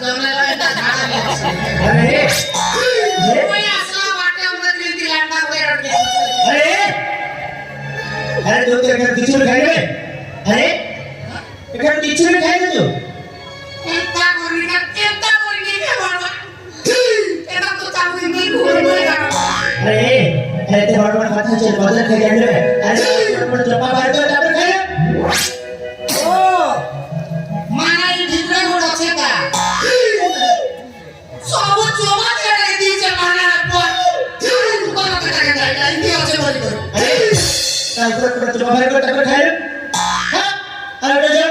अरे अरे तू तेरे घर किचन खाई रे अरे घर किचन खाई रे तू एता कोरी के बाबा एता तो चाबी नहीं भूल अरे अरे ते बड़ बड़ बात चल बदल के जाने रे अरे बड़ चप्पा मार दो तब खाए ओ माना ये ढिबरे गोड़ আছে কা সব জমা ছেড়ে দিয়েছে মানা পর কোন টাকা যায় কি আছে বলি বল अरे তারপর বড় চপ্পা মার দো তব খাए हां अरे उठ जा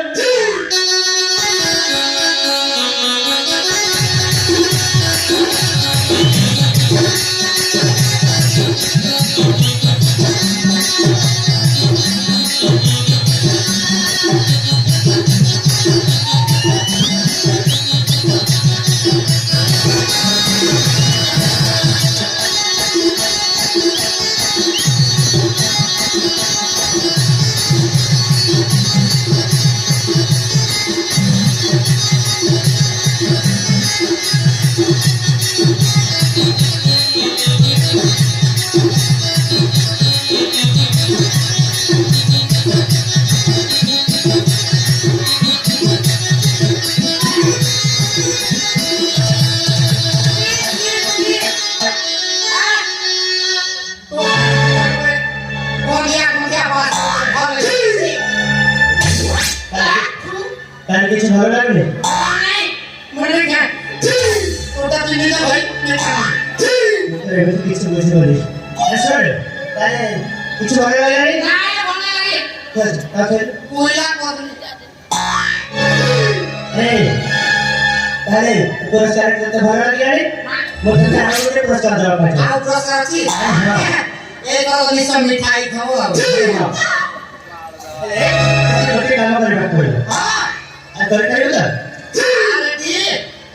তার কিছু ভালো লাগবে মনে না ওটা তুই নিয়ে ভাই আরে কিছু বুঝতে পারি স্যার তাই কিছু ভালো লাগে না ভালো লাগে তাহলে কইলা কত এই তাহলে পুরস্কার করতে ভালো লাগে আরে বলতে আরো একটা পুরস্কার দেওয়া পারে আর পুরস্কার আছে এই তো নিশ্চয় মিঠাই খাবো এই কাম করে হ্যাঁ আর তরকারি হলো